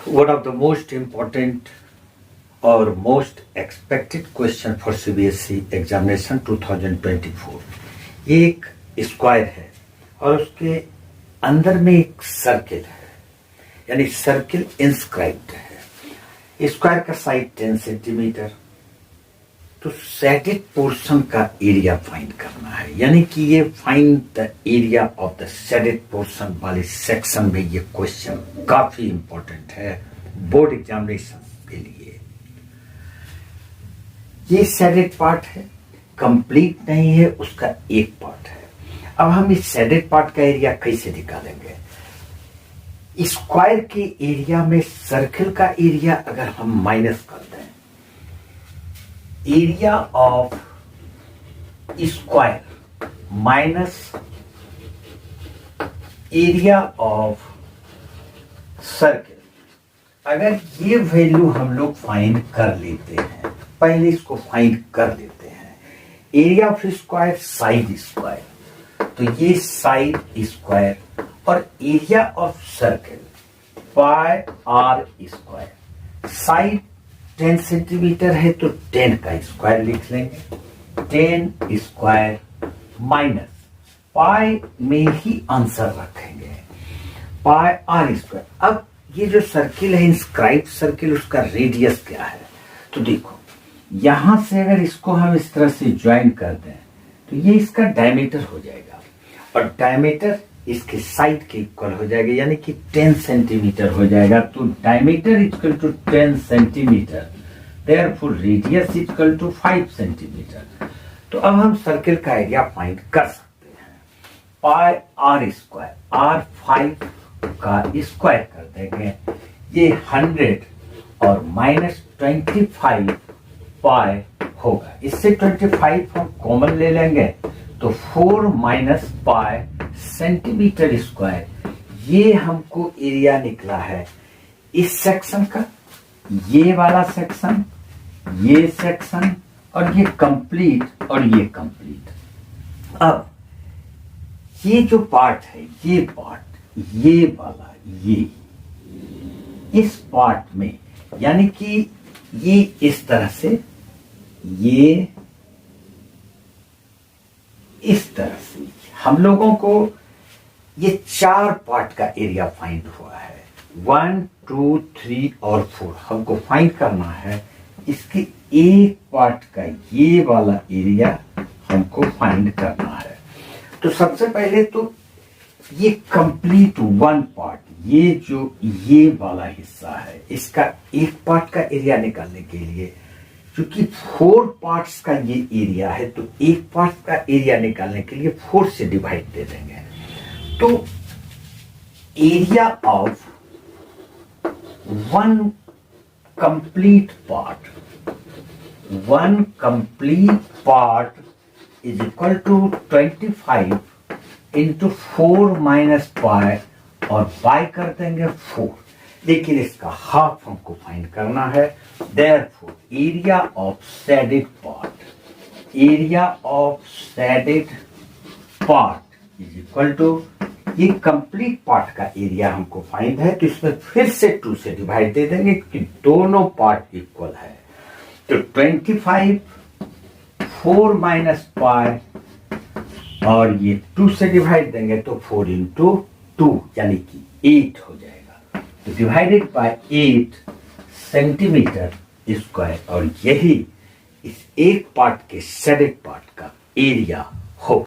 One of the most important or most expected question for CBSE examination 2024 ये एक square है और उसके अंदर में एक सर्किल है, यानी सर्किल इंस्क्राइब्ड है। स्क्वायर का साइड 10 सेंटीमीटर, तो शेडेड पोर्शन का एरिया फाइंड करना है, यानी कि ये find the area of the shaded portion वाले सेक्शन में ये क्वेश्चन काफी इंपॉर्टेंट है बोर्ड एग्जामिनेशन के लिए। ये शेडेड पार्ट है, कंप्लीट नहीं है, उसका एक पार्ट है। अब हम इस शेडेड पार्ट का एरिया कैसे निकालेंगे? स्क्वायर के एरिया में सर्किल का एरिया अगर हम माइनस कर दें, area of square minus area of circle, अगर ये वैल्यू हम लोग फाइंड कर लेते हैं, पहले इसको फाइंड कर लेते हैं। Area of square side square, तो ये साइड स्क्वायर और area of circle pi r square. Side 10 centimetre है तो 10 का स्क्वायर लिख लेंगे, 10 स्क्वायर माइनस पाई में ही आंसर रखेंगे, पाई आर स्क्वायर। अब ये जो सर्किल है इंस्क्राइब सर्किल, उसका रेडियस क्या है? तो देखो यहां से अगर इसको हम इस तरह से ज्वाइन कर दें तो ये इसका डायमीटर हो जाएगा और डायमीटर इसके साइड के इक्वल हो जाएगा, यानी कि 10 सेंटीमीटर हो जाएगा। तो diameter equal to 10 centimetre, therefore radius equal to 5 centimetre. तो अब हम सर्किल का एरिया फाइंड कर सकते हैं। पाई आर स्क्वायर, आर 5 का स्क्वायर कर देंगे, ये 100 और माइनस 25 पाई होगा। इससे 25 हम कॉमन ले लेंगे तो 4 माइनस पाई सेंटीमीटर स्क्वायर। ये हमको एरिया निकला है इस सेक्शन का, ये वाला सेक्शन, ये सेक्शन और ये कंप्लीट और ये कंप्लीट। अब ये जो पार्ट है, ये पार्ट, ये वाला, ये इस पार्ट में, यानी कि ये इस तरह से, ये इस तरह से हम लोगों को ये 4 पार्ट का एरिया फाइंड हुआ है। 1, 2, 3 और 4 हमको फाइंड करना है। इसके एक पार्ट का ये वाला एरिया हमको फाइंड करना है। तो सबसे पहले तो ये कंप्लीट 1 पार्ट, ये जो ये वाला हिस्सा है, इसका एक पार्ट का एरिया निकालने के लिए, क्योंकि 4 पार्ट्स का ये एरिया है, तो एक पार्ट का एरिया निकालने के लिए 4 से डिवाइड दे देंगे। तो area of 1 complete part, 1 complete part is equal to 25 into 4 minus pi और पाई कर देंगे 4, लेकिन इसका हाफ हमको फाइंड करना है। Therefore area of shaded part, area of shaded part is equal to, ये कंप्लीट पार्ट का एरिया हमको फाइंड है, तो इसमें फिर से 2 से डिवाइड दे देंगे क्योंकि दोनों पार्ट इक्वल है। तो 25 4 माइनस पाई और ये 2 से डिवाइड देंगे तो 4 इंटू 2 यानी कि 8 हो जाएगा। तो डिवाइडेड बाय 8 सेंटीमीटर स्क्वायर, और यही इस एक पार्ट के शेडेड पार्ट का एरिया